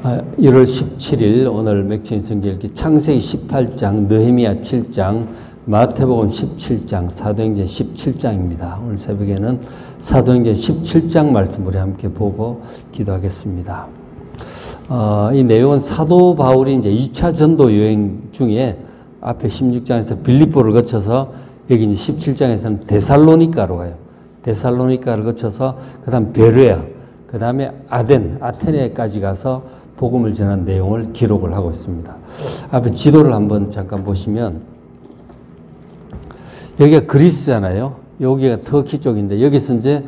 1월 17일 오늘 맥주인 성경 읽기 창세기 18장, 느헤미야 7장, 마태복음 17장, 사도행전 17장입니다. 오늘 새벽에는 사도행전 17장 말씀 우리 함께 보고 기도하겠습니다. 이 내용은 사도 바울이 이제 2차 전도 여행 중에 앞에 16장에서 빌립보를 거쳐서 여기 이제 17장에서는 데살로니가로 가요. 데살로니가를 거쳐서 그 다음 베레아, 그 다음에 아테네까지 가서 복음을 전한 내용을 기록을 하고 있습니다. 앞에 지도를 한번 잠깐 보시면 여기가 그리스잖아요. 여기가 터키 쪽인데 여기서 이제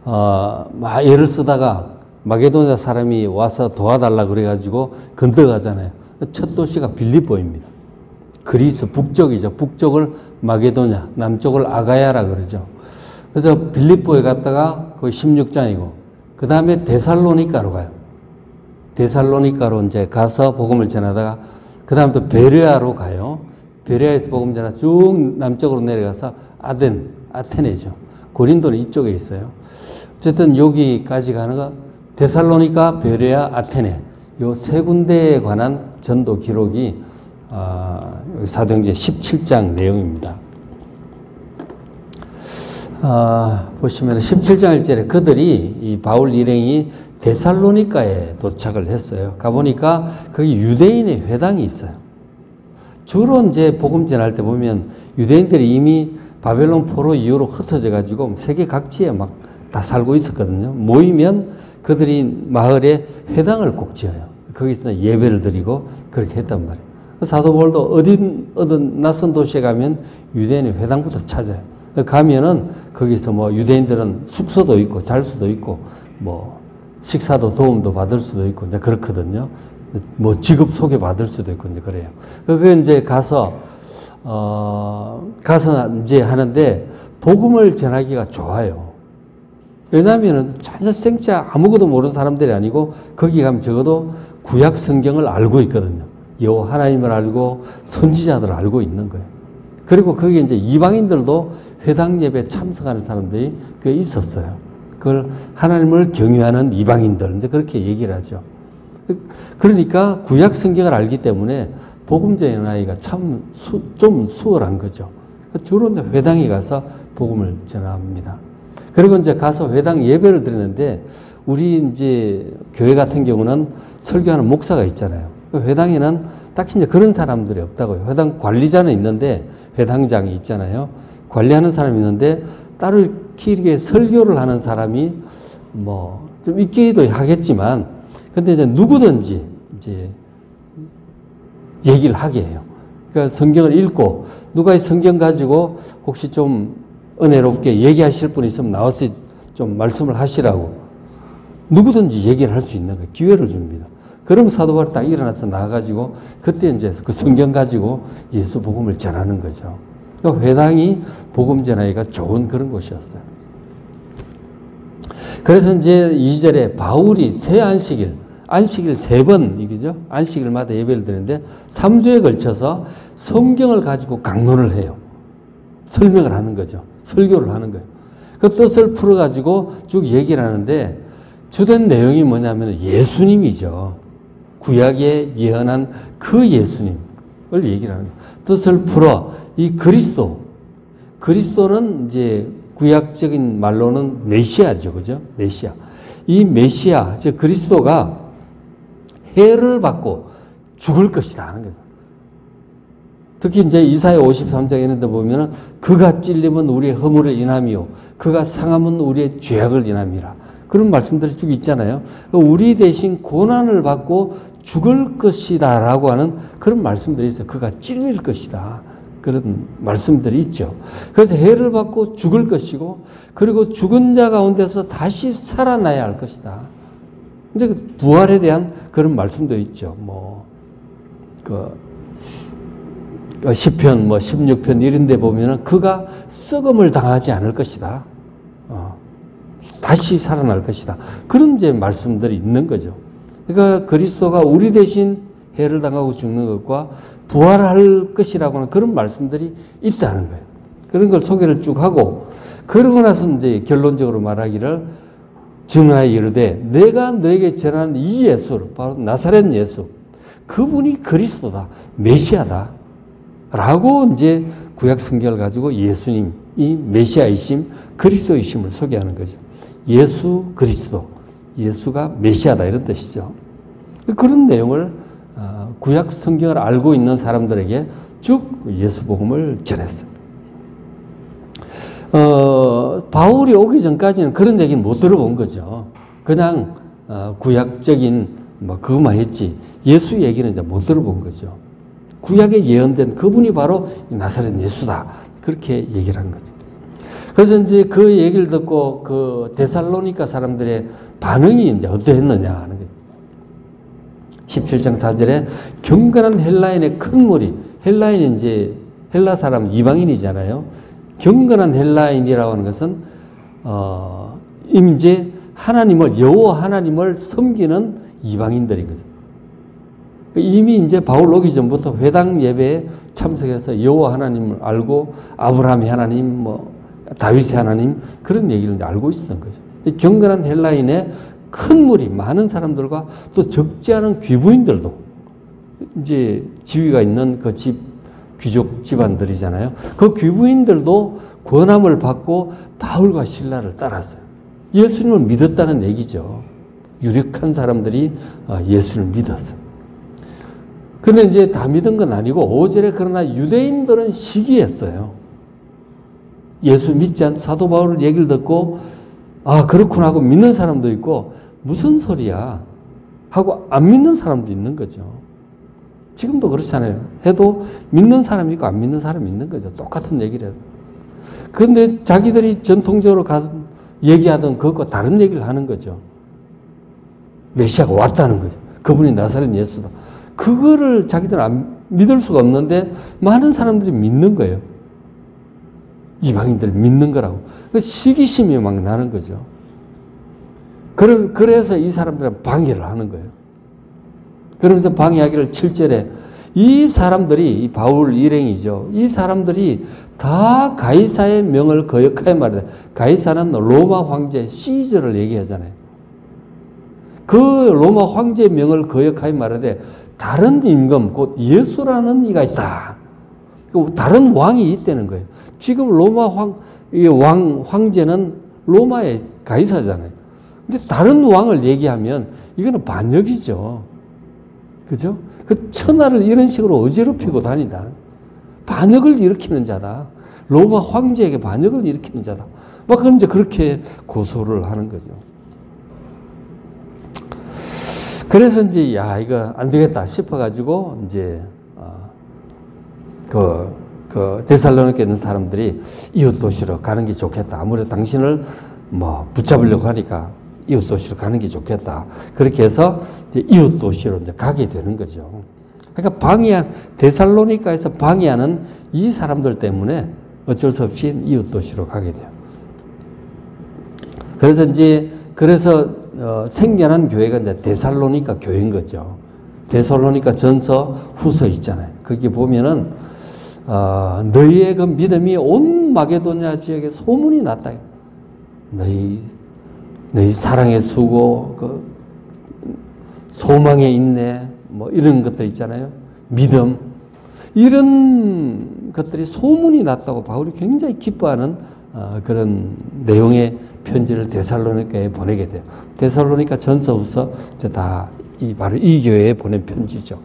막 애를 쓰다가 마게도냐 사람이 와서 도와달라 그래가지고 건너가잖아요. 첫 도시가 빌립보입니다. 그리스 북쪽이죠. 북쪽을 마게도냐, 남쪽을 아가야라 그러죠. 그래서 빌립보에 갔다가 거기 16장이고 그 다음에 데살로니가로 가요. 데살로니가로 이제 가서 복음을 전하다가 그 다음 또 베레아로 가요. 베레아에서 복음 전하 쭉 남쪽으로 내려가서 아테네죠. 고린도는 이쪽에 있어요. 어쨌든 여기까지 가는 거 데살로니가, 베레아, 아테네 요 세 군데에 관한 전도 기록이 사도행전 17장 내용입니다. 보시면 17장 1절에 그들이 이 바울 일행이 데살로니가에 도착을 했어요. 가보니까 거기 유대인의 회당이 있어요. 주로 이제 복음 전할 때 보면 유대인들이 이미 바벨론 포로 이후로 흩어져 가지고 세계 각지에 막 다 살고 있었거든요. 모이면 그들이 마을에 회당을 꼭 지어요. 거기서 예배를 드리고 그렇게 했단 말이에요. 사도 바울도 어떤 낯선 도시에 가면 유대인의 회당부터 찾아요. 가면은 거기서 뭐 유대인들은 숙소도 있고 잘 수도 있고 뭐 식사도 도움도 받을 수도 있고 이제 그렇거든요. 뭐 직업 소개 받을 수도 있고 이제 그래요. 그 이제 가서 이제 하는데 복음을 전하기가 좋아요. 왜냐하면은 전혀 생짜 아무것도 모르는 사람들이 아니고 거기 가면 적어도 구약 성경을 알고 있거든요. 여호와 하나님을 알고 선지자들을 알고 있는 거예요. 그리고 거기에 이제 이방인들도 회당 예배 참석하는 사람들이 꽤 있었어요. 그걸 하나님을 경외하는 이방인들, 이제 그렇게 얘기를 하죠. 그러니까 구약 성경을 알기 때문에 복음 전하기가 참 좀 수월한 거죠. 주로 이제 회당에 가서 복음을 전합니다. 그리고 이제 가서 회당 예배를 드리는데 우리 이제 교회 같은 경우는 설교하는 목사가 있잖아요. 회당에는 딱히 이제 그런 사람들이 없다고요. 회당 관리자는 있는데 회당장이 있잖아요. 관리하는 사람이 있는데 따로 이렇게 설교를 하는 사람이 뭐 좀 있기도 하겠지만 근데 이제 누구든지 이제 얘기를 하게 해요. 그러니까 성경을 읽고 누가 이 성경 가지고 혹시 좀 은혜롭게 얘기하실 분 있으면 나와서 좀 말씀을 하시라고 누구든지 얘기를 할 수 있는 거예요. 기회를 줍니다. 그럼 사도 바울이 딱 일어나서 나와가지고 그때 이제 그 성경 가지고 예수 복음을 전하는 거죠. 그러니까 회당이 복음 전하기가 좋은 그런 곳이었어요. 그래서 이제 2절에 바울이 새 안식일 3번, 이거죠? 안식일마다 예배를 드리는데 3주에 걸쳐서 성경을 가지고 강론을 해요. 설명을 하는 거죠. 설교를 하는 거예요. 그 뜻을 풀어가지고 쭉 얘기를 하는데 주된 내용이 뭐냐면 예수님이죠. 구약에 예언한 그 예수님을 얘기를 하는 거예요. 뜻을 풀어 이 그리스도는 이제 구약적인 말로는 메시아죠. 그죠? 메시아. 이 메시아, 즉 그리스도가 해를 받고 죽을 것이다 하는 거예요. 특히 이제 이사야 53장에 있는데 보면은 그가 찔림은 우리의 허물을 인함이요 그가 상함은 우리의 죄악을 인함이라. 그런 말씀들이 쭉 있잖아요. 우리 대신 고난을 받고 죽을 것이다 라고 하는 그런 말씀들이 있어요. 그가 찔릴 것이다. 그런 말씀들이 있죠. 그래서 해를 받고 죽을 것이고 그리고 죽은 자 가운데서 다시 살아나야 할 것이다. 근데 부활에 대한 그런 말씀도 있죠. 시편 16편 이런 데 보면은 그가 썩음을 당하지 않을 것이다. 다시 살아날 것이다. 그런 이제 말씀들이 있는 거죠. 그러니까 그리스도가 우리 대신 해를 당하고 죽는 것과 부활할 것이라고 하는 그런 말씀들이 있다는 거예요. 그런 걸 소개를 쭉 하고 그러고 나서 이제 결론적으로 말하기를 증언하여 이르되 내가 너에게 전하는 이 예수, 바로 나사렛 예수, 그분이 그리스도다, 메시아다 라고 이제 구약 성경을 가지고 예수님이 메시아이심, 그리스도이심을 소개하는 거죠. 예수 그리스도, 예수가 메시아다 이런 뜻이죠. 그런 내용을 구약 성경을 알고 있는 사람들에게 쭉 예수 복음을 전했어요. 바울이 오기 전까지는 그런 얘기는 못 들어본 거죠. 그냥 구약적인 그것만 했지 예수 얘기는 이제 못 들어본 거죠. 구약에 예언된 그분이 바로 나사렛 예수다 그렇게 얘기를 한 거죠. 그래서 이제 그 얘기를 듣고 그 데살로니가 사람들의 반응이 이제 어떠했느냐 하는 거죠. 17장 4절에 경건한 헬라인의 큰 무리, 헬라인이 이제 헬라 사람 이방인이잖아요. 경건한 헬라인이라고 하는 것은 이제 하나님을 여호와 하나님을 섬기는 이방인들인 거죠. 이미 이제 바울 오기 전부터 회당 예배에 참석해서 여호와 하나님을 알고 아브라함의 하나님, 다윗의 하나님 그런 얘기를 이제 알고 있었던 거죠. 경건한 헬라인의 큰 무리, 많은 사람들과 또 적지 않은 귀부인들도 이제 지위가 있는 그 귀족 집안들이잖아요. 그 귀부인들도 권함을 받고 바울과 실라를 따랐어요. 예수님을 믿었다는 얘기죠. 유력한 사람들이 예수를 믿었어요. 근데 이제 다 믿은 건 아니고 5절에 그러나 유대인들은 시기했어요. 예수 믿지 않은 사도 바울 얘기를 듣고 아 그렇구나 하고 믿는 사람도 있고 무슨 소리야 하고 안 믿는 사람도 있는 거죠. 지금도 그렇잖아요. 해도 믿는 사람이 있고 안 믿는 사람이 있는 거죠. 똑같은 얘기를 해도. 그런데 자기들이 전통적으로 얘기하던 그것과 다른 얘기를 하는 거죠. 메시아가 왔다는 거죠. 그분이 나사렛 예수다. 그거를 자기들은 안 믿을 수가 없는데 많은 사람들이 믿는 거예요. 이방인들 믿는 거라고. 시기심이 막 나는 거죠. 그래서 이 사람들은 방해를 하는 거예요. 그러면서 방해하기를 7절에 이 사람들이 이 바울 일행이죠. 이 사람들이 다 가이사의 명을 거역하여 말이다. 가이사는 로마 황제 시저를 얘기하잖아요. 그 로마 황제의 명을 거역하여 말하되 다른 임금 곧 예수라는 이가 있다. 다른 왕이 있다는 거예요. 지금 로마 황제는 로마의 가이사잖아요. 근데 다른 왕을 얘기하면 이거는 반역이죠. 그죠? 그 천하를 이런 식으로 어지럽히고 다닌다. 반역을 일으키는 자다. 로마 황제에게 반역을 일으키는 자다. 막 그럼 이제 그렇게 고소를 하는 거죠. 그래서 이제 이거 안 되겠다 싶어가지고 이제 데살로니가에 있는 사람들이 이웃 도시로 가는 게 좋겠다. 아무래도 당신을 붙잡으려고 하니까 이웃 도시로 가는 게 좋겠다. 그렇게 해서 이제 이웃 도시로 이제 가게 되는 거죠. 그러니까 데살로니가에서 방해하는 이 사람들 때문에 어쩔 수 없이 이웃 도시로 가게 돼요. 그래서 생겨난 교회가 이제 데살로니가 교회인 거죠. 데살로니가 전서 후서 있잖아요. 거기 보면은 너희의 그 믿음이 온 마게도냐 지역에 소문이 났다. 너희 사랑의 수고, 그 소망의 인내, 이런 것들 있잖아요. 믿음. 이런 것들이 소문이 났다고 바울이 굉장히 기뻐하는 그런 내용의 편지를 데살로니가에 보내게 돼요. 데살로니가 전서 후서 바로 이 교회에 보낸 편지죠.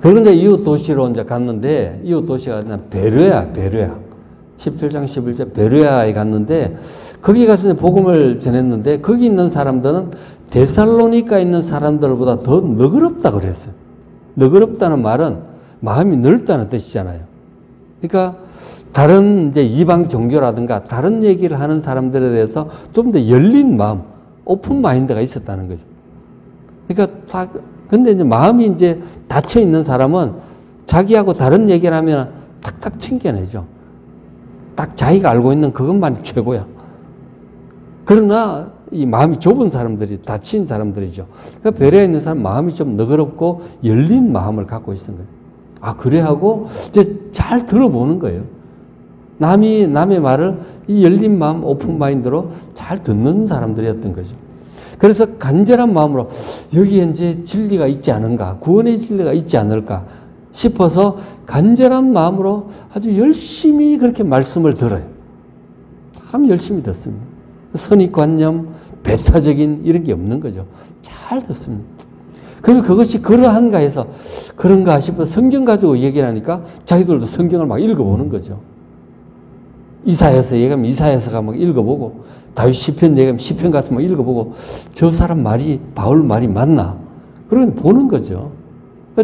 그리고 이제 이웃 도시로 이제 갔는데, 이웃 도시가 베르야. 17장 11절 베르야에 갔는데, 거기 가서 복음을 전했는데, 거기 있는 사람들은 데살로니가에 있는 사람들보다 더 너그럽다 그랬어요. 너그럽다는 말은 마음이 넓다는 뜻이잖아요. 그러니까 다른 이제 이방 종교라든가 다른 얘기를 하는 사람들에 대해서 좀 더 열린 마음, 오픈 마인드가 있었다는 거죠. 그러니까 근데 이제 마음이 이제 닫혀 있는 사람은 자기하고 다른 얘기를 하면 탁탁 튕겨내죠. 딱 자기가 알고 있는 그것만 최고야. 그러나 이 마음이 좁은 사람들이 닫힌 사람들이죠. 그러니까 베레에 있는 사람 마음이 좀 너그럽고 열린 마음을 갖고 있는 거예요. 그래 하고 이제 잘 들어보는 거예요. 남의 말을 이 열린 마음, 오픈 마인드로 잘 듣는 사람들이었던 거죠. 그래서 간절한 마음으로 여기에 이제 진리가 있지 않은가, 구원의 진리가 있지 않을까 싶어서 간절한 마음으로 아주 열심히 그렇게 말씀을 들어요. 참 열심히 듣습니다. 선입관념, 배타적인 이런 게 없는 거죠. 잘 듣습니다. 그리고 그것이 그러한가 해서 그런가 싶어서 성경 가지고 얘기를 하니까 자기들도 성경을 막 읽어보는 거죠. 이사야서 얘기하면 이사야서가 막 읽어보고, 다윗 시편 얘기하면 시편 가서 막 읽어보고, 저 사람 말이 바울 말이 맞나? 그러면 보는 거죠.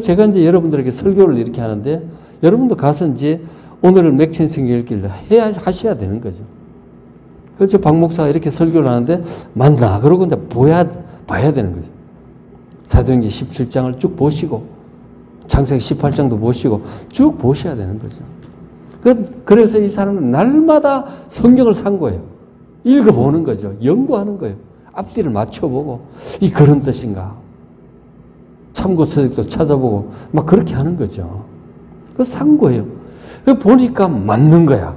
제가 이제 여러분들에게 설교를 이렇게 하는데 여러분도 가서 이제 오늘을 맥천 성경 읽기를 하셔야 되는 거죠. 그래서 박 목사가 이렇게 설교를 하는데 맞나? 그러고 이제 봐야 되는 거죠. 사도행전 17장을 쭉 보시고 창세기 18장도 보시고 쭉 보셔야 되는 거죠. 그래서 이 사람은 날마다 성경을 산 거예요. 읽어보는 거죠. 연구하는 거예요. 앞뒤를 맞춰보고 이 그런 뜻인가? 참고서적도 찾아보고 막 그렇게 하는 거죠. 그래서 산 거예요. 보니까 맞는 거야.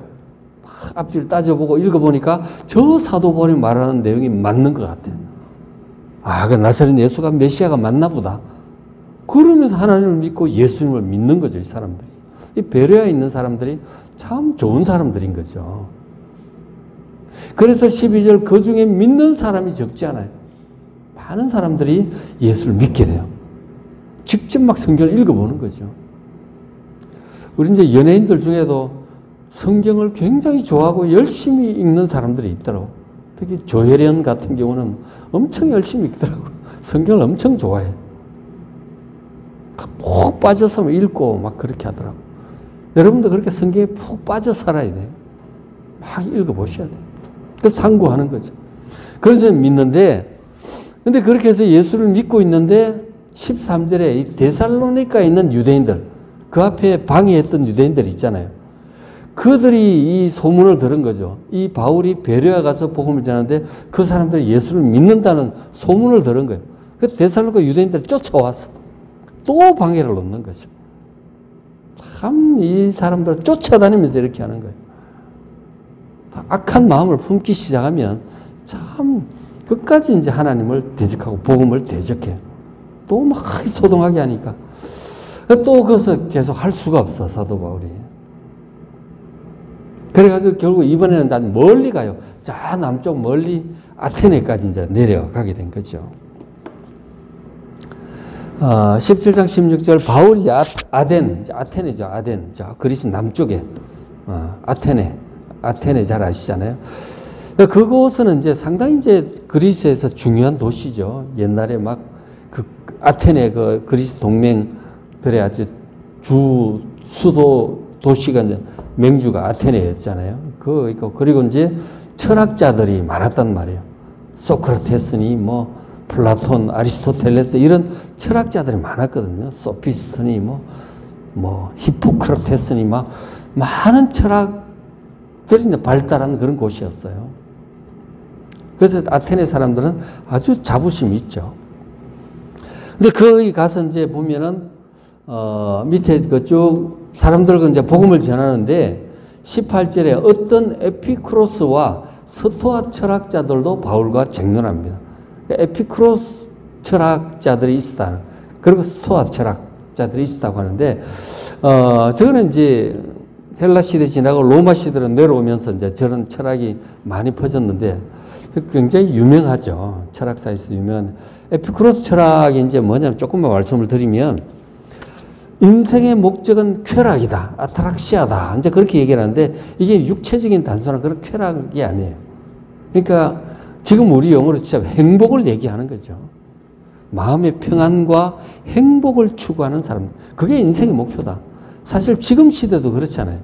앞뒤를 따져보고 읽어보니까 저 사도 바울이 말하는 내용이 맞는 것 같아요. 아, 그 나사렛 예수가 메시아가 맞나 보다. 그러면서 하나님을 믿고 예수님을 믿는 거죠, 이 사람들이. 이 베레아에 있는 사람들이 참 좋은 사람들인 거죠. 그래서 12절 그 중에 믿는 사람이 적지 않아요. 많은 사람들이 예수를 믿게 돼요. 직접 막 성경을 읽어보는 거죠. 우리 이제 연예인들 중에도 성경을 굉장히 좋아하고 열심히 읽는 사람들이 있더라고. 특히 조혜련 같은 경우는 엄청 열심히 읽더라고. 성경을 엄청 좋아해. 푹 빠져서 읽고 막 그렇게 하더라고. 여러분도 그렇게 성경에 푹 빠져 살아야 돼요. 막 읽어보셔야 돼요. 그래서 상고하는 거죠. 그래서 믿는데, 근데 그렇게 해서 예수를 믿고 있는데 13절에 이 데살로니가에 있는 유대인들, 그 앞에 방해했던 유대인들 있잖아요. 그들이 이 소문을 들은 거죠. 이 바울이 베레아 가서 복음을 전하는데 그 사람들이 예수를 믿는다는 소문을 들은 거예요. 그 데살로니가 유대인들이 쫓아왔어. 또 방해를 놓는 거죠. 참 이 사람들을 쫓아다니면서 이렇게 하는 거예요. 악한 마음을 품기 시작하면 참 끝까지 이제 하나님을 대적하고 복음을 대적해요. 또 막 소동하게 하니까 또 그것을 계속 할 수가 없어, 사도 바울이. 그래가지고 결국 이번에는 난 멀리 가요. 자, 남쪽 멀리 아테네까지 이제 내려가게 된 거죠. 17장 16절 바울이 아테네죠. 아덴. 자, 그리스 남쪽에 아테네 잘 아시잖아요. 그곳은 이제 상당히 이제 그리스에서 중요한 도시죠. 옛날에 막 그 아테네 그 그리스 동맹들의 아주 수도 도시가 이제 맹주가 아테네였잖아요. 그리고 이제 철학자들이 많았단 말이에요. 소크라테스니 뭐 플라톤, 아리스토텔레스 이런 철학자들이 많았거든요. 소피스트니 뭐 히포크라테스니 막 많은 철학들이 발달한 그런 곳이었어요. 그래서 아테네 사람들은 아주 자부심이 있죠. 근데 거기 가서 이제 보면은 밑에 그쭉 사람들과 이제 복음을 전하는데 18절에 어떤 에피쿠로스와 스토아 철학자들도 바울과 쟁론합니다. 에피쿠로스 철학자들이 있었다. 그리고 스토아 철학자들이 있었다고 하는데, 저거는 이제 헬라 시대 지나고 로마 시대로 내려오면서 이제 저런 철학이 많이 퍼졌는데 굉장히 유명하죠. 철학사에서 유명한. 에피쿠로스 철학이 이제 뭐냐면 조금만 말씀을 드리면 인생의 목적은 쾌락이다. 아트락시아다. 이제 그렇게 얘기를 하는데 이게 육체적인 단순한 그런 쾌락이 아니에요. 그러니까 지금 우리 용어로 진짜 행복을 얘기하는 거죠. 마음의 평안과 행복을 추구하는 사람. 그게 인생의 목표다. 사실 지금 시대도 그렇잖아요.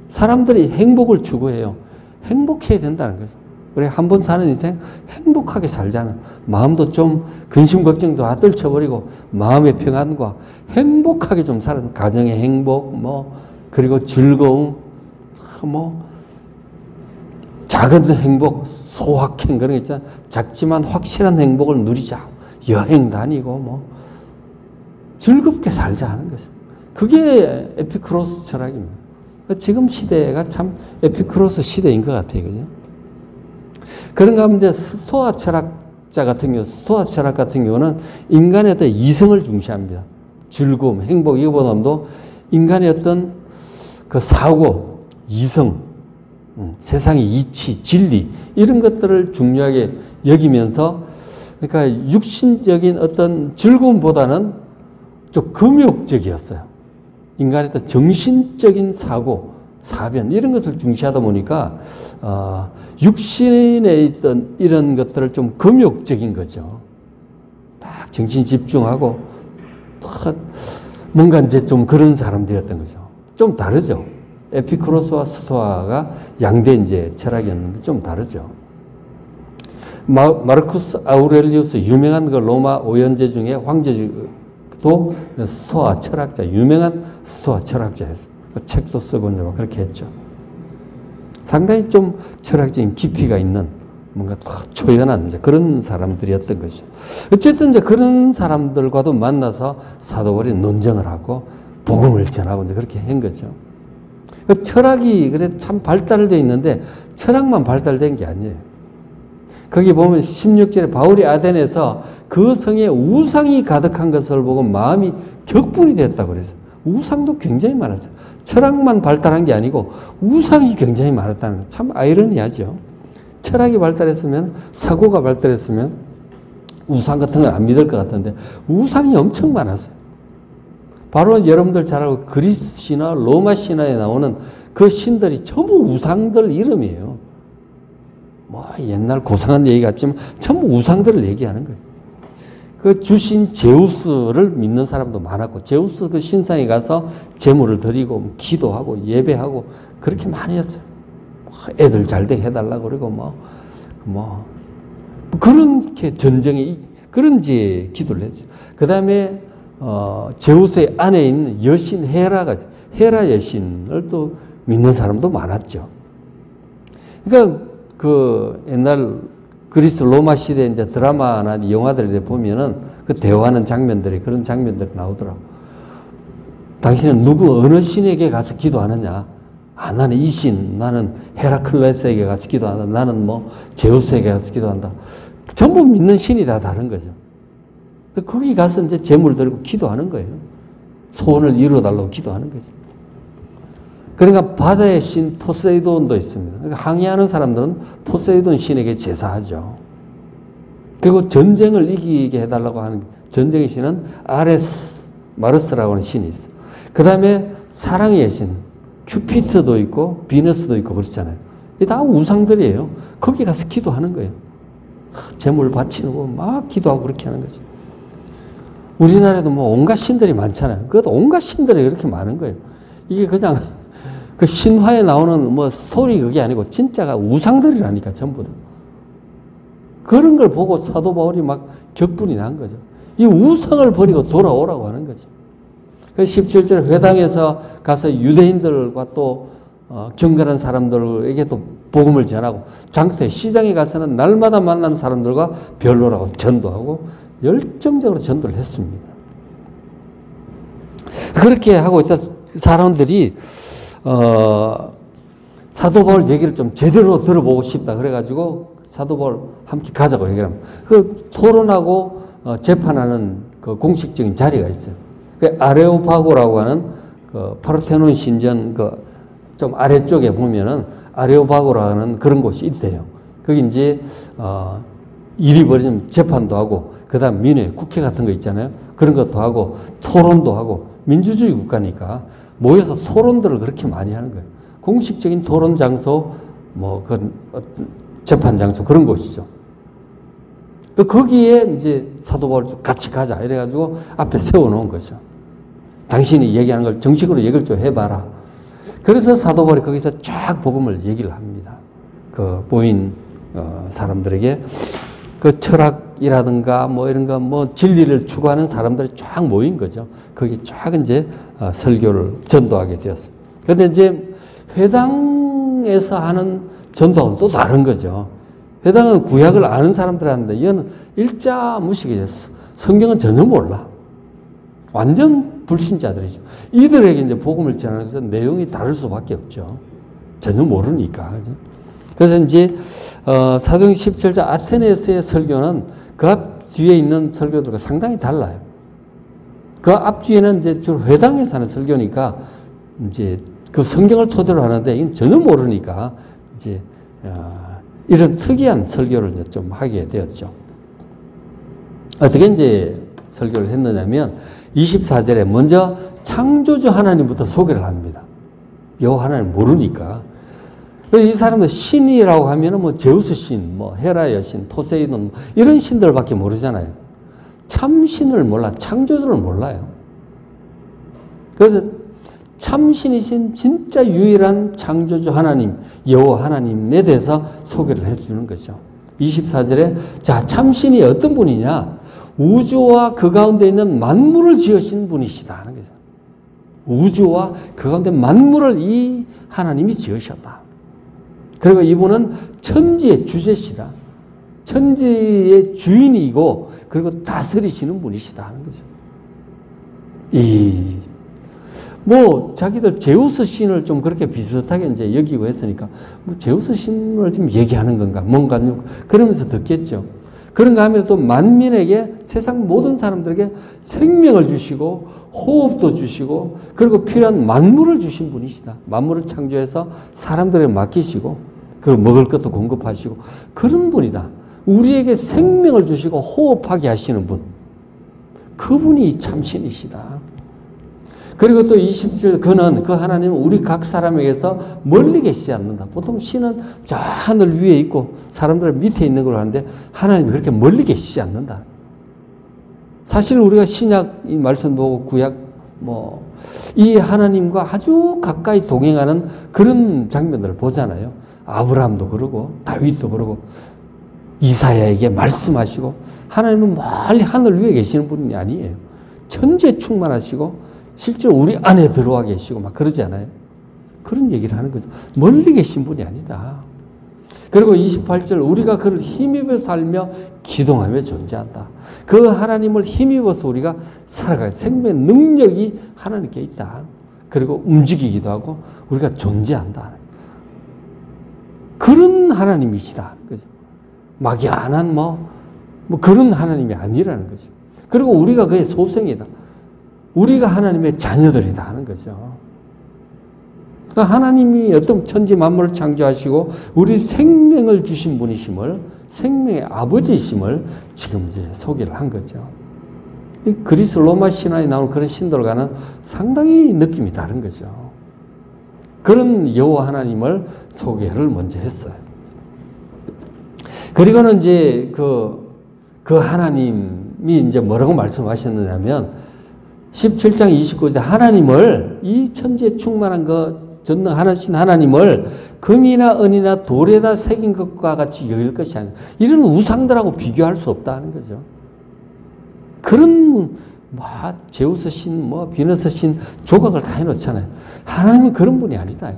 사람들이 행복을 추구해요. 행복해야 된다는 거죠. 그래, 한 번 사는 인생 행복하게 살자는 마음도 좀 근심 걱정도 다 떨쳐버리고 마음의 평안과 행복하게 좀 사는 가정의 행복 그리고 즐거움 작은 행복 소확행 그런 거 있잖아. 작지만 확실한 행복을 누리자. 여행 다니고 즐겁게 살자 하는 거죠. 그게 에피쿠로스 철학입니다. 지금 시대가 참 에피쿠로스 시대인 것 같아요. 그죠? 그런가 하면 이제 스토아 철학자 같은 경우, 스토아 철학 같은 경우는 인간의 어떤 이성을 중시합니다. 즐거움, 행복, 이거보다도 인간의 어떤 그 사고, 이성, 세상의 이치, 진리, 이런 것들을 중요하게 여기면서, 그러니까 육신적인 어떤 즐거움보다는 좀 금욕적이었어요. 인간의 어떤 정신적인 사고, 사변, 이런 것을 중시하다 보니까, 육신에 있던 이런 것들을 좀 금욕적인 거죠. 딱 정신 집중하고, 딱 뭔가 이제 좀 그런 사람들이었던 거죠. 좀 다르죠. 에피쿠로스와 스토아가 양대 이제 철학이었는데 좀 다르죠. 마르쿠스 아우렐리우스 유명한 그 로마 오연제 중에 황제도 스토아 철학자, 유명한 스토아 철학자였어요. 그 책도 쓰고 이제 막 그렇게 했죠. 상당히 좀 철학적인 깊이가 있는 뭔가 초연한 이제 그런 사람들이었던 것이죠. 어쨌든 이제 그런 사람들과도 만나서 사도 바울이 논쟁을 하고 복음을 전하고 이제 그렇게 한 거죠. 철학이 그래 참 발달되어 있는데 철학만 발달된 게 아니에요. 거기 보면 16절에 바울이 아덴에서 그 성에 우상이 가득한 것을 보고 마음이 격분이 됐다고 그랬어요. 우상도 굉장히 많았어요. 철학만 발달한 게 아니고 우상이 굉장히 많았다는 거 참 아이러니하죠. 철학이 발달했으면, 사고가 발달했으면 우상 같은 건 안 믿을 것 같은데 우상이 엄청 많았어요. 바로 여러분들 잘 알고 그리스 신화, 로마 신화에 나오는 그 신들이 전부 우상들 이름이에요. 뭐 옛날 고상한 얘기 같지만 전부 우상들을 얘기하는 거예요. 그 주신 제우스를 믿는 사람도 많았고, 제우스 그 신상에 가서 제물을 드리고 기도하고 예배하고 그렇게 많이 했어요. 애들 잘 되게 해달라고 그러고 그렇게 전쟁에 그런지 기도를 했죠. 그 다음에 제우스의 안에 있는 여신 헤라 여신을 또 믿는 사람도 많았죠. 그러니까 그 옛날 그리스 로마 시대 이제 드라마나 영화들에 보면은 그 대화하는 장면들이 그런 장면들이 나오더라고. 당신은 어느 신에게 가서 기도하느냐? 아, 나는 이 신, 나는 헤라클레스에게 가서 기도한다. 나는 뭐 제우스에게 가서 기도한다. 전부 믿는 신이 다 다른 거죠. 거기 가서 이제 제물 들고 기도하는 거예요. 소원을 이루어달라고 기도하는 거죠. 그러니까 바다의 신 포세이돈도 있습니다. 그러니까 항해하는 사람들은 포세이돈 신에게 제사하죠. 그리고 전쟁을 이기게 해달라고 하는 전쟁의 신은 아레스, 마르스라고 하는 신이 있어요. 그 다음에 사랑의 신, 큐피트도 있고 비너스도 있고 그렇잖아요. 이 다 우상들이에요. 거기 가서 기도하는 거예요. 제물 바치고 막 기도하고 그렇게 하는 거죠. 우리나라에도 뭐 온갖 신들이 많잖아요. 그것도 온갖 신들이 이렇게 많은 거예요. 이게 그냥 그 신화에 나오는 뭐 스토리 그게 아니고 진짜가 우상들이라니까 전부 다. 그런 걸 보고 사도 바울이 막 격분이 난 거죠. 이 우상을 버리고 돌아오라고 하는 거죠. 그래서 17절 회당에서 가서 유대인들과 또 경건한 사람들에게 또 복음을 전하고 장터 시장에 가서는 날마다 만나는 사람들과 변론하고 전도하고 열정적으로 전도를 했습니다. 그렇게 하고 있다 사람들이 사도 바울 얘기를 좀 제대로 들어보고 싶다 그래가지고 사도 바울 함께 가자고 얘기를 합니다. 그 토론하고 재판하는 그 공식적인 자리가 있어요. 그 아레오파고라고 하는 그 파르테논 신전 그 좀 아래쪽에 보면은 아레오파고라는 그런 곳이 있대요. 거기 이제 일이 벌어지면 재판도 하고 그다음 민회 국회 같은 거 있잖아요. 그런 것도 하고 토론도 하고 민주주의 국가니까 모여서 토론들을 그렇게 많이 하는 거예요. 공식적인 토론 장소 뭐 그런 재판 장소 그런 곳이죠. 거기에 이제 사도 바울 같이 가자 이래가지고 앞에 세워놓은 거죠. 당신이 얘기하는 걸 정식으로 얘기를 좀 해봐라. 그래서 사도 바울이 거기서 쫙 복음을 얘기를 합니다. 그 모인 사람들에게 그 철학이라든가 뭐 이런 거 뭐 진리를 추구하는 사람들이 쫙 모인 거죠. 거기 쫙 이제 설교를 전도하게 되었어요. 그런데 이제 회당에서 하는 전도는 또 다른 거죠. 회당은 구약을 아는 사람들 하는데 얘는 일자 무식이었어. 성경은 전혀 몰라. 완전 불신자들이죠. 이들에게 이제 복음을 전하는 것은 내용이 다를 수밖에 없죠. 전혀 모르니까. 그래서 이제 사도행 17장 아테네에서의 설교는 그 앞 뒤에 있는 설교들과 상당히 달라요. 그 앞뒤에는 이제 주로 회당에서 하는 설교니까 이제 그 성경을 토대로 하는데 이건 전혀 모르니까 이제 이런 특이한 설교를 이제 좀 하게 되었죠. 어떻게 이제 설교를 했느냐면 24절에 먼저 창조주 하나님부터 소개를 합니다. 여호와 하나님 모르니까. 이 사람들 신이라고 하면은 뭐 제우스 신, 뭐 헤라 여신, 포세이돈 이런 신들밖에 모르잖아요. 참 신을 몰라, 창조주를 몰라요. 그래서 참 신이신 진짜 유일한 창조주 하나님, 여호와 하나님에 대해서 소개를 해주는 거죠. 24절에 자, 참 신이 어떤 분이냐? 우주와 그 가운데 있는 만물을 지으신 분이시다 하는 거죠. 우주와 그 가운데 만물을 이 하나님이 지으셨다. 그리고 이분은 천지의 주제시다. 천지의 주인이고 그리고 다스리시는 분이시다 하는 거죠. 뭐 자기들 제우스 신을 좀 그렇게 비슷하게 이제 여기고 했으니까 뭐 제우스 신을 지금 얘기하는 건가 뭔가 그러면서 듣겠죠. 그런가 하면 또 만민에게 세상 모든 사람들에게 생명을 주시고 호흡도 주시고 그리고 필요한 만물을 주신 분이시다. 만물을 창조해서 사람들에게 맡기시고 그 먹을 것도 공급하시고 그런 분이다. 우리에게 생명을 주시고 호흡하게 하시는 분. 그분이 참신이시다. 그리고 또 20절 그는 그 하나님은 우리 각 사람에게서 멀리 계시지 않는다. 보통 신은 저 하늘 위에 있고 사람들 밑에 있는 걸 하는데 하나님이 그렇게 멀리 계시지 않는다. 사실 우리가 신약 이 말씀 보고 구약 이 하나님과 아주 가까이 동행하는 그런 장면들을 보잖아요. 아브라함도 그러고 다윗도 그러고 이사야에게 말씀하시고 하나님은 멀리 하늘 위에 계시는 분이 아니에요. 천지에 충만하시고 실제로 우리 안에 들어와 계시고 막 그러지 않아요? 그런 얘기를 하는 거죠. 멀리 계신 분이 아니다. 그리고 28절 우리가 그를 힘입어 살며 기동하며 존재한다. 그 하나님을 힘입어서 우리가 살아가요. 생명의 능력이 하나님께 있다. 그리고 움직이기도 하고 우리가 존재한다. 그런 하나님이시다. 그죠? 막연한 뭐 그런 하나님이 아니라는 거죠. 그리고 우리가 그의 소생이다. 우리가 하나님의 자녀들이다 하는 거죠. 그러니까 하나님이 어떤 천지 만물을 창조하시고 우리 생명을 주신 분이심을 생명의 아버지이심을 지금 이제 소개를 한 거죠. 이 그리스 로마 신화에 나오는 그런 신들과는 상당히 느낌이 다른 거죠. 그런 여호와 하나님을 소개를 먼저 했어요. 그리고는 이제 그 하나님이 이제 뭐라고 말씀하셨느냐면 17장 29절에 하나님을 이 천지에 충만한 그 전능하신 하나님을 금이나 은이나 돌에다 새긴 것과 같이 여길 것이 아니라 이런 우상들하고 비교할 수 없다는 거죠. 그런 제우스 신, 비너스 신 조각을 다 해놓잖아요. 하나님은 그런 분이 아니다.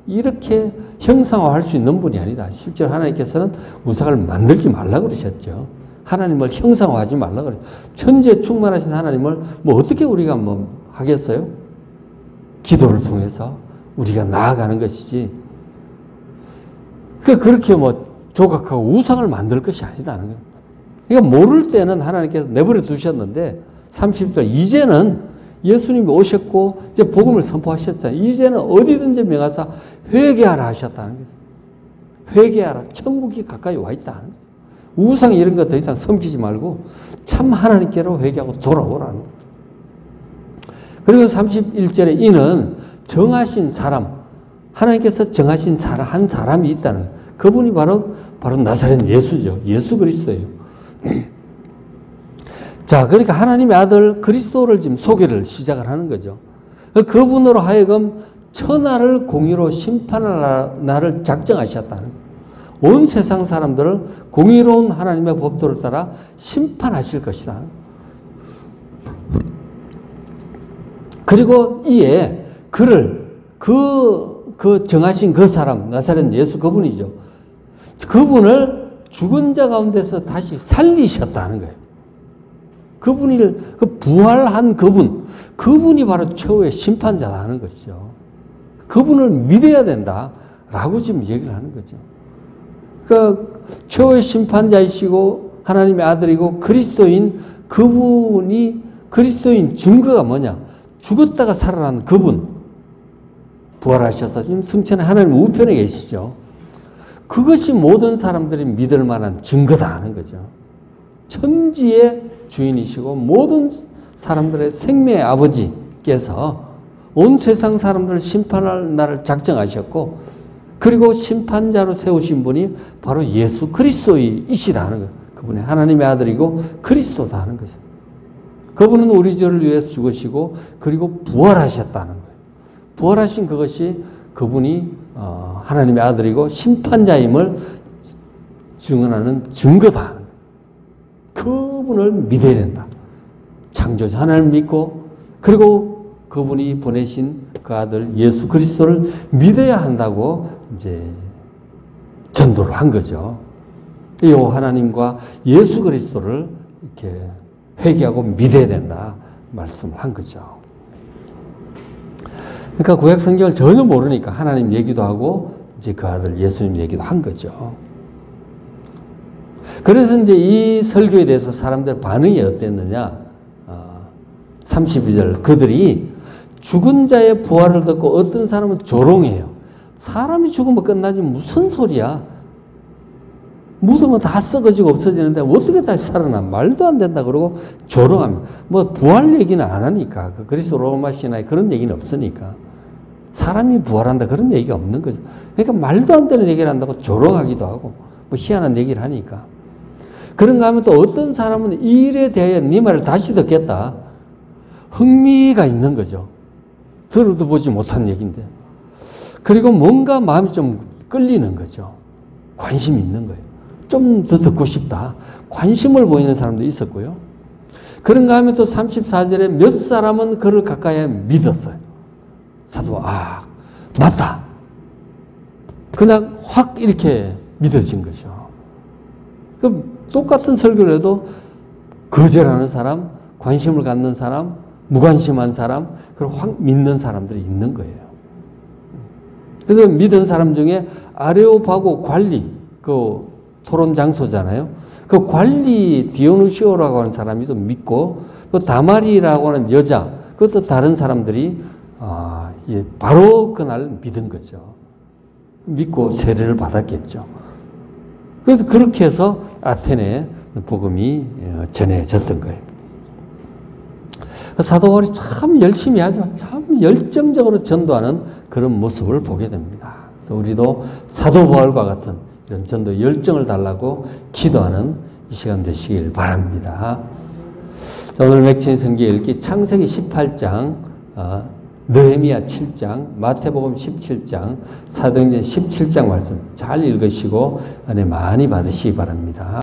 이렇게 형상화할 수 있는 분이 아니다. 실제로 하나님께서는 우상을 만들지 말라고 그러셨죠. 하나님을 형상화하지 말라고 그래요. 천지에 충만하신 하나님을 어떻게 우리가 하겠어요? 기도를 통해서 우리가 나아가는 것이지. 그렇게 조각하고 우상을 만들 것이 아니다는 거예요. 그러니까 모를 때는 하나님께서 내버려 두셨는데 30절 이제는 예수님이 오셨고 이제 복음을 선포하셨잖아요. 이제는 어디든지 명하사 회개하라 하셨다는 거예요. 회개하라. 천국이 가까이 와 있다는 거예요. 우상 이런 거 더 이상 섬기지 말고 참 하나님께로 회개하고 돌아오라는 거예요. 그리고 31절에 이는 정하신 사람, 하나님께서 정하신 사람, 한 사람이 있다는 거예요. 그분이 바로 나사렛 예수죠. 예수 그리스도예요. 자, 그러니까 하나님의 아들 그리스도를 지금 소개를 시작을 하는 거죠. 그분으로 하여금 천하를 공의로 심판할 날을 작정하셨다는 거예요. 온 세상 사람들을 공의로운 하나님의 법도를 따라 심판하실 것이다. 그리고 이에 그를 그 정하신 그 사람 나사렛 예수 그분이죠. 그분을 죽은 자 가운데서 다시 살리셨다는 거예요. 그 부활한 그분이 바로 최후의 심판자다 하는 것이죠. 그분을 믿어야 된다라고 지금 얘기를 하는 거죠. 그러니까 최후의 심판자이시고 하나님의 아들이고 그리스도인 그분이 그리스도인 증거가 뭐냐? 죽었다가 살아난 그분 부활하셔서 지금 승천의 하나님 우편에 계시죠. 그것이 모든 사람들이 믿을 만한 증거다 하는 거죠. 천지의 주인이시고 모든 사람들의 생명의 아버지께서 온 세상 사람들을 심판할 날을 작정하셨고 그리고 심판자로 세우신 분이 바로 예수 그리스도이시다 하는 거예요. 그분이 하나님의 아들이고 그리스도다 하는 거죠. 그분은 우리 죄를 위해서 죽으시고 그리고 부활하셨다는 거예요. 부활하신 그것이 그분이 하나님의 아들이고 심판자임을 증언하는 증거다 하는 거예요. 그분을 믿어야 된다. 창조주 하나님을 믿고 그리고 그분이 보내신 그 아들 예수 그리스도를 믿어야 한다고 이제 전도를 한 거죠. 이 하나님과 예수 그리스도를 이렇게 회개하고 믿어야 된다 말씀을 한 거죠. 그러니까 구약 성경을 전혀 모르니까 하나님 얘기도 하고 이제 그 아들 예수님 얘기도 한 거죠. 그래서 이제 이 설교에 대해서 사람들 반응이 어땠느냐? 32절 그들이 죽은 자의 부활을 듣고 어떤 사람은 조롱해요. 사람이 죽으면 끝나지 무슨 소리야? 묻으면 다 썩어지고 없어지는데 어떻게 다시 살아나? 말도 안 된다 그러고 조롱합니다. 뭐 부활 얘기는 안 하니까 그리스도 로마 신화에 그런 얘기는 없으니까 사람이 부활한다 그런 얘기가 없는 거죠. 그러니까 말도 안 되는 얘기를 한다고 조롱하기도 하고 뭐 희한한 얘기를 하니까 그런가 하면 또 어떤 사람은 이 일에 대해 네 말을 다시 듣겠다. 흥미가 있는 거죠. 들어도 보지 못한 얘기인데. 그리고 뭔가 마음이 좀 끌리는 거죠. 관심이 있는 거예요. 좀 더 듣고 싶다. 관심을 보이는 사람도 있었고요. 그런가 하면 또 34절에 몇 사람은 그를 가까이 믿었어요. 사도가 맞다. 그냥 확 이렇게 믿어진 거죠. 그럼 똑같은 설교를 해도 거절하는 사람, 관심을 갖는 사람, 무관심한 사람, 그리고 확 믿는 사람들이 있는 거예요. 그래서 믿은 사람 중에 아레오파고 관리, 그 토론 장소잖아요. 그 관리 디오누시오라고 하는 사람이 좀 믿고, 또 다마리라고 하는 여자, 그것도 다른 사람들이 바로 그날 믿은 거죠. 믿고 세례를 받았겠죠. 그래서 그렇게 해서 아테네에 복음이 전해졌던 거예요. 사도 바울이 참 열심히 하죠. 참 열정적으로 전도하는 그런 모습을 보게 됩니다. 그래서 우리도 사도 바울과 같은 이런 전도 열정을 달라고 기도하는 이 시간 되시길 바랍니다. 자, 오늘 맥체인 성경 읽기 창세기 18장, 느헤미야 7장, 마태복음 17장, 사도행전 17장 말씀 잘 읽으시고 은혜 많이 받으시기 바랍니다.